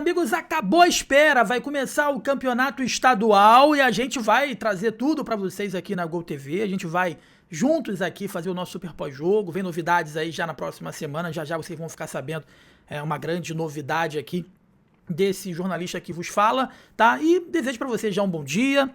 amigos, acabou a espera, vai começar o campeonato estadual e a gente vai trazer tudo pra vocês aqui na Gol TV, a gente vai juntos aqui fazer o nosso super pós-jogo, vem novidades aí já na próxima semana, já vocês vão ficar sabendo, uma grande novidade aqui desse jornalista que vos fala, tá? E desejo pra vocês já um bom dia.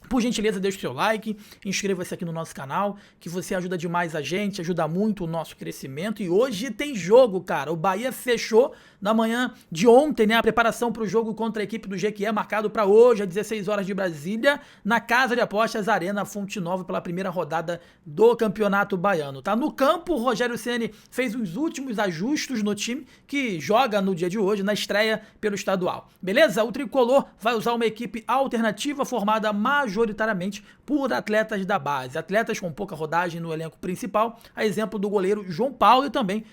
Por gentileza, deixe o seu like, inscreva-se aqui no nosso canal, que você ajuda demais a gente, ajuda muito o nosso crescimento. E hoje tem jogo, cara. O Bahia fechou na manhã de ontem, né? A preparação para o jogo contra a equipe do Jequié, marcado para hoje, às 16 horas de Brasília, na Casa de Apostas Arena Fonte Nova, pela primeira rodada do Campeonato Baiano, tá? No campo, o Rogério Ceni fez os últimos ajustes no time, que joga no dia de hoje, na estreia pelo estadual. Beleza? O Tricolor vai usar uma equipe alternativa formada majoritariamente por atletas da base, atletas com pouca rodagem no elenco principal, a exemplo do goleiro João Paulo e também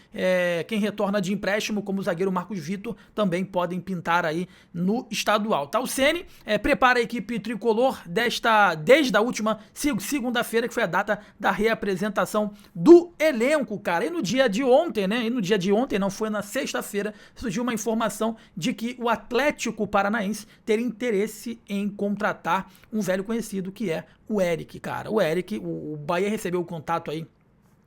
quem retorna de empréstimo, como o zagueiro Marcos Vitor, também podem pintar aí no estadual, tá? O Ceni prepara a equipe tricolor desde a última segunda-feira, que foi a data da reapresentação do elenco, cara. E no dia de ontem, né? Não foi na sexta-feira, surgiu uma informação de que o Atlético Paranaense teria interesse em contratar um velho conhecido, que é o Eric, cara. O Eric, o Bahia recebeu o contato aí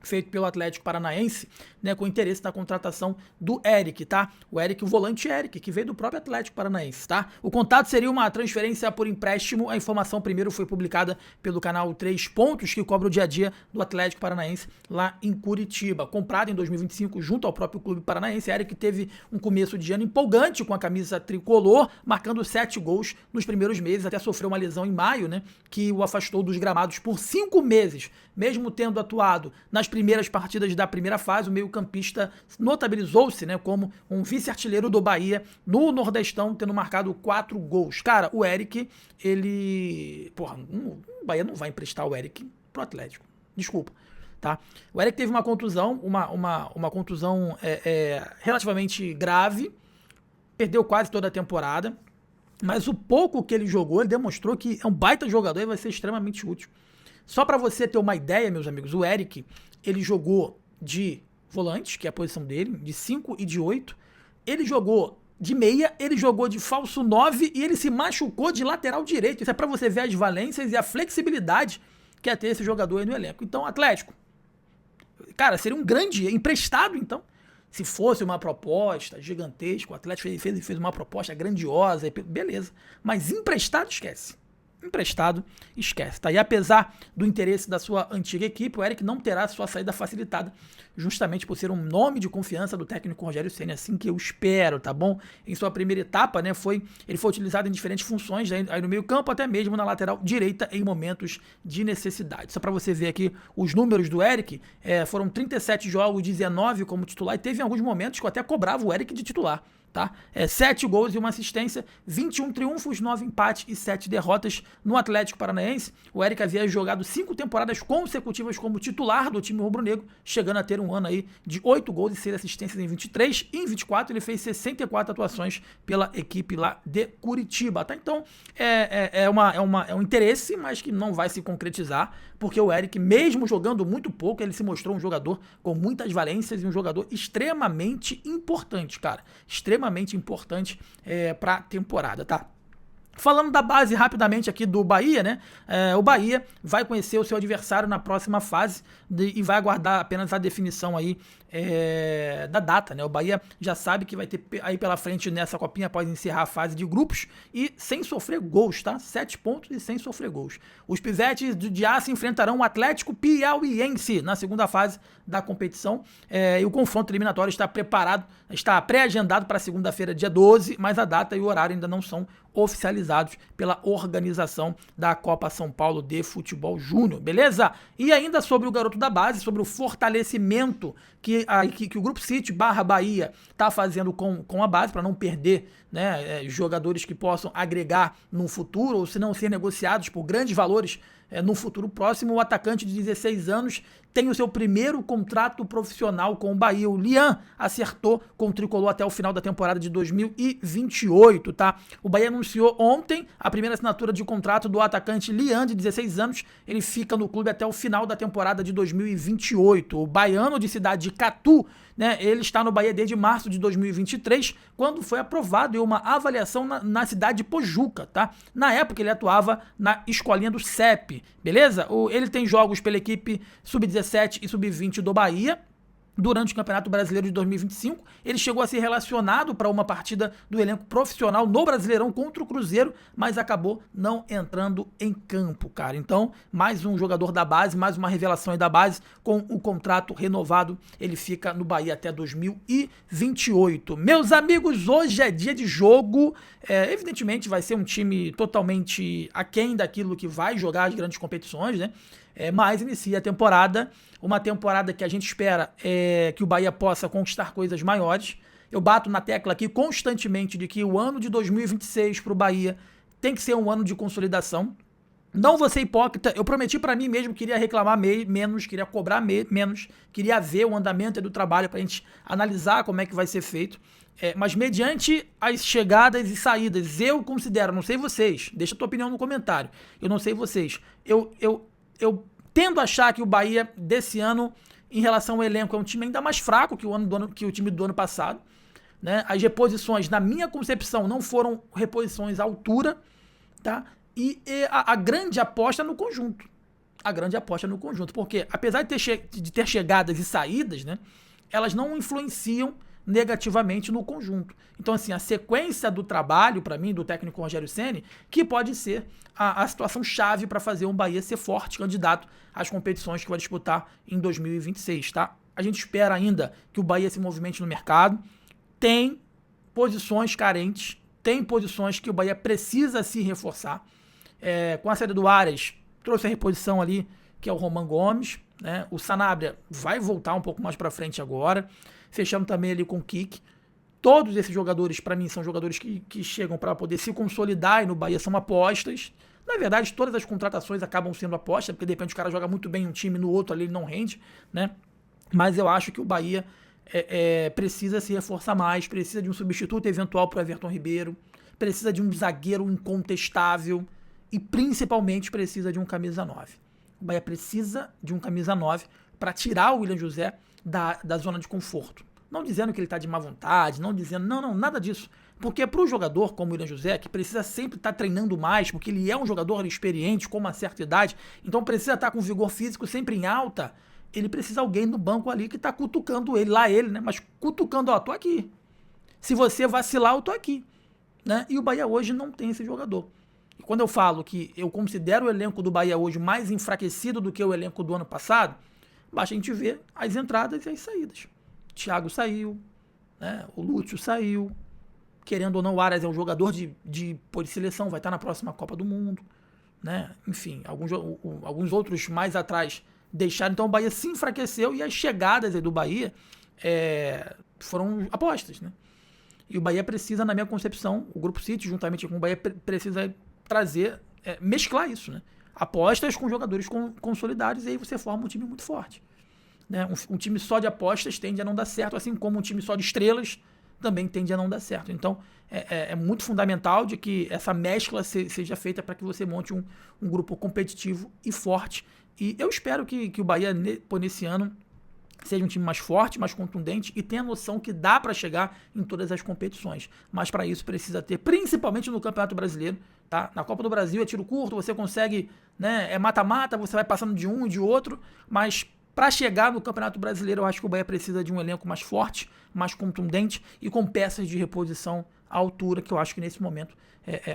feito pelo Atlético Paranaense, né, com interesse na contratação do Eric, tá? O Eric, o volante Eric, que veio do próprio Atlético Paranaense, tá? O contato seria uma transferência por empréstimo. A informação primeiro foi publicada pelo canal 3 Pontos, que cobra o dia a dia do Atlético Paranaense lá em Curitiba. Comprado em 2025 junto ao próprio clube paranaense, Eric teve um começo de ano empolgante com a camisa tricolor, marcando 7 gols nos primeiros meses, até sofreu uma lesão em maio, né, que o afastou dos gramados por 5 meses. Mesmo tendo atuado nas primeiras partidas da primeira fase, o meio-campista notabilizou-se, né, como um vice-artilheiro do Bahia no Nordestão, tendo marcado 4 gols. Cara, o Eric, ele... o Bahia não vai emprestar o Eric pro Atlético. Desculpa, tá? O Eric teve uma contusão, uma contusão relativamente grave, perdeu quase toda a temporada, mas o pouco que ele jogou, ele demonstrou que é um baita jogador e vai ser extremamente útil. Só para você ter uma ideia, meus amigos, o Eric, ele jogou de volante, que é a posição dele, de 5 e de 8. Ele jogou de meia, ele jogou de falso 9 e ele se machucou de lateral direito. Isso é para você ver as valências e a flexibilidade que é ter esse jogador aí no elenco. Então, Atlético, cara, seria um grande emprestado, então. Se fosse uma proposta gigantesca, o Atlético fez uma proposta grandiosa, beleza. Mas emprestado, esquece. Emprestado, esquece, tá? E apesar do interesse da sua antiga equipe, o Eric não terá sua saída facilitada, justamente por ser um nome de confiança do técnico Rogério Ceni, assim que eu espero, tá bom? Em sua primeira etapa, né, ele foi utilizado em diferentes funções, aí no meio campo, até mesmo na lateral direita, em momentos de necessidade. Só para você ver aqui os números do Eric, foram 37 jogos, 19 como titular, e teve alguns momentos que eu até cobrava o Eric de titular. Tá? 7 gols e uma assistência, 21 triunfos, 9 empates e 7 derrotas no Atlético Paranaense. O Eric havia jogado 5 temporadas consecutivas como titular do time rubro-negro, chegando a ter um ano aí de 8 gols e 6 assistências em 23. E em 24 ele fez 64 atuações pela equipe lá de Curitiba. Tá? Então é um interesse, mas que não vai se concretizar, porque o Eric, mesmo jogando muito pouco, ele se mostrou um jogador com muitas valências e um jogador extremamente importante, cara. Extremamente importante para a temporada, tá? Falando da base rapidamente aqui do Bahia, né? O Bahia vai conhecer o seu adversário na próxima fase e vai aguardar apenas a definição aí da data, né? O Bahia já sabe que vai ter aí pela frente nessa copinha após encerrar a fase de grupos e sem sofrer gols, tá? 7 pontos e sem sofrer gols. Os pivetes de aço enfrentarão o Atlético Piauiense na segunda fase da competição e o confronto eliminatório está pré-agendado para segunda-feira, dia 12, mas a data e o horário ainda não são oficializados pela organização da Copa São Paulo de Futebol Júnior, beleza? E ainda sobre o garoto da base, sobre o fortalecimento que o Grupo City /Bahia está fazendo com a base, para não perder, né, jogadores que possam agregar no futuro, ou se não ser negociados por grandes valores no futuro próximo. O atacante de 16 anos tem o seu primeiro contrato profissional com o Bahia. O Lian acertou com o tricolor até o final da temporada de 2028, tá? O Bahia anunciou ontem a primeira assinatura de contrato do atacante Lian, de 16 anos. Ele fica no clube até o final da temporada de 2028. O baiano de cidade de Catu, né, ele está no Bahia desde março de 2023, quando foi aprovado em uma avaliação na cidade de Pojuca, tá? Na época ele atuava na escolinha do CEP, beleza? Ele tem jogos pela equipe sub-17 e sub-20 do Bahia. Durante o Campeonato Brasileiro de 2025, ele chegou a ser relacionado para uma partida do elenco profissional no Brasileirão contra o Cruzeiro, mas acabou não entrando em campo, cara. Então, mais um jogador da base, mais uma revelação aí da base, com o contrato renovado, ele fica no Bahia até 2028. Meus amigos, hoje é dia de jogo, evidentemente vai ser um time totalmente aquém daquilo que vai jogar as grandes competições, né? Mas inicia a temporada, uma temporada que a gente espera que o Bahia possa conquistar coisas maiores. Eu bato na tecla aqui constantemente de que o ano de 2026 para o Bahia tem que ser um ano de consolidação. Não vou ser hipócrita, eu prometi para mim mesmo que queria reclamar menos, queria cobrar menos, queria ver o andamento do trabalho para a gente analisar como é que vai ser feito. Mas mediante as chegadas e saídas, eu considero, não sei vocês, deixa a tua opinião no comentário, eu não sei vocês, eu tendo a achar que o Bahia desse ano, em relação ao elenco, é um time ainda mais fraco que o time do ano passado, né? As reposições, na minha concepção, não foram reposições à altura, tá? E a grande aposta no conjunto. A grande aposta no conjunto. Porque, apesar de ter chegadas e saídas, né, elas não influenciam negativamente no conjunto. Então, assim, a sequência do trabalho, para mim, do técnico Rogério Ceni, que pode ser a situação chave para fazer um Bahia ser forte, candidato às competições que vai disputar em 2026, tá? A gente espera ainda que o Bahia se movimente no mercado. Tem posições carentes, tem posições que o Bahia precisa se reforçar. Com a saída do Aras, trouxe a reposição ali, que é o Roman Gomes, né? O Sanabria vai voltar um pouco mais para frente agora. Fechamos também ali com o Kik. Todos esses jogadores, para mim, são jogadores que chegam para poder se consolidar e no Bahia são apostas. Na verdade, todas as contratações acabam sendo apostas, porque de repente o cara joga muito bem em um time, no outro ali ele não rende, né? Mas eu acho que o Bahia precisa se reforçar mais, precisa de um substituto eventual para o Everton Ribeiro, precisa de um zagueiro incontestável e principalmente precisa de um camisa 9. O Bahia precisa de um camisa 9 para tirar o William José da zona de conforto. Não dizendo que ele está de má vontade, não dizendo, não, nada disso. Porque para o jogador como o William José, que precisa sempre estar treinando mais, porque ele é um jogador experiente, com uma certa idade, então precisa estar com vigor físico sempre em alta, ele precisa de alguém no banco ali que está cutucando ele, né? Mas cutucando, tô aqui. Se você vacilar, eu tô aqui. Né? E o Bahia hoje não tem esse jogador. E quando eu falo que eu considero o elenco do Bahia hoje mais enfraquecido do que o elenco do ano passado, basta a gente ver as entradas e as saídas. Thiago saiu, né? O Lúcio saiu. Querendo ou não, o Aras é um jogador de seleção, vai estar na próxima Copa do Mundo. Né? Enfim, alguns outros mais atrás deixaram. Então o Bahia se enfraqueceu e as chegadas aí do Bahia foram apostas. Né? E o Bahia precisa, na minha concepção, o Grupo City, juntamente com o Bahia, precisa trazer, mesclar isso. Né? Apostas com jogadores consolidados e aí você forma um time muito forte. Né? Um time só de apostas tende a não dar certo, assim como um time só de estrelas também tende a não dar certo. Então, é muito fundamental de que essa mescla seja feita para que você monte um grupo competitivo e forte. E eu espero que o Bahia, nesse ano, seja um time mais forte, mais contundente e tenha a noção que dá para chegar em todas as competições. Mas para isso precisa ter, principalmente no Campeonato Brasileiro, tá? Na Copa do Brasil é tiro curto, você consegue, né, é mata-mata, você vai passando de um e de outro, mas para chegar no Campeonato Brasileiro, eu acho que o Bahia precisa de um elenco mais forte, mais contundente e com peças de reposição à altura, que eu acho que nesse momento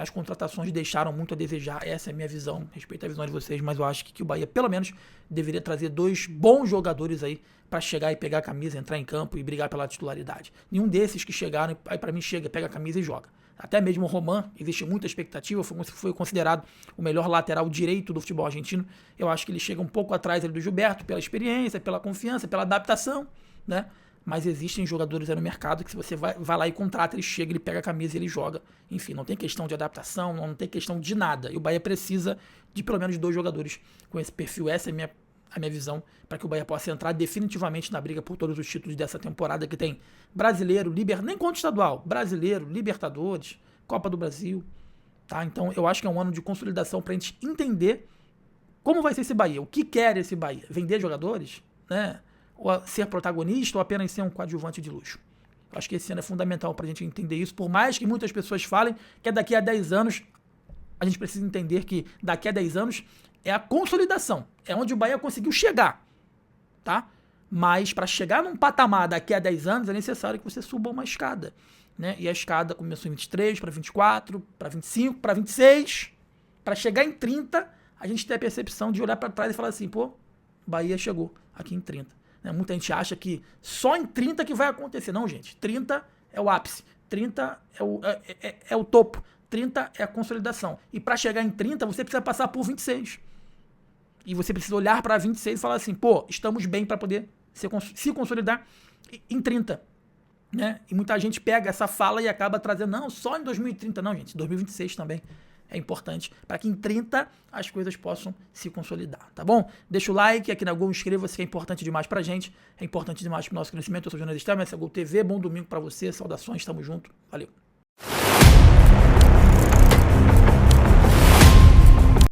as contratações deixaram muito a desejar. Essa é a minha visão, respeito à visão de vocês, mas eu acho que o Bahia, pelo menos, deveria trazer 2 bons jogadores aí para chegar e pegar a camisa, entrar em campo e brigar pela titularidade. Nenhum desses que chegaram, aí para mim chega, pega a camisa e joga. Até mesmo o Roman, existe muita expectativa, foi considerado o melhor lateral direito do futebol argentino. Eu acho que ele chega um pouco atrás ali do Gilberto, pela experiência, pela confiança, pela adaptação, né? Mas existem jogadores aí no mercado que se você vai lá e contrata, ele chega, ele pega a camisa e ele joga. Enfim, não tem questão de adaptação, não tem questão de nada. E o Bahia precisa de pelo menos 2 jogadores com esse perfil. Essa é a minha visão, para que o Bahia possa entrar definitivamente na briga por todos os títulos dessa temporada, que tem Brasileiro, nem contra estadual, Brasileiro, Libertadores, Copa do Brasil, tá? Então eu acho que é um ano de consolidação para a gente entender como vai ser esse Bahia, o que quer esse Bahia, vender jogadores, né? Ou ser protagonista ou apenas ser um coadjuvante de luxo. Eu acho que esse ano é fundamental para a gente entender isso, por mais que muitas pessoas falem que daqui a 10 anos, a gente precisa entender que daqui a 10 anos é a consolidação, é onde o Bahia conseguiu chegar, tá? Mas para chegar num patamar daqui a 10 anos é necessário que você suba uma escada, né? E a escada começou em 23, para 24, para 25, para 26, para chegar em 30, a gente tem a percepção de olhar para trás e falar assim, pô, Bahia chegou aqui em 30. Né? Muita gente acha que só em 30 que vai acontecer. Não, gente, 30 é o ápice, 30 é o topo, 30 é a consolidação. E para chegar em 30, você precisa passar por 26. E você precisa olhar para 26 e falar assim, pô, estamos bem para poder se consolidar em 30. Né? E muita gente pega essa fala e acaba trazendo, não, só em 2030. Não, gente, 2026 também é importante para que em 30 as coisas possam se consolidar, tá bom? Deixa o like aqui na Gol, inscreva-se que é importante demais pra gente, é importante demais pro nosso crescimento. Eu sou o jornalista, essa é a Gol TV, bom domingo para você, saudações, tamo junto, valeu.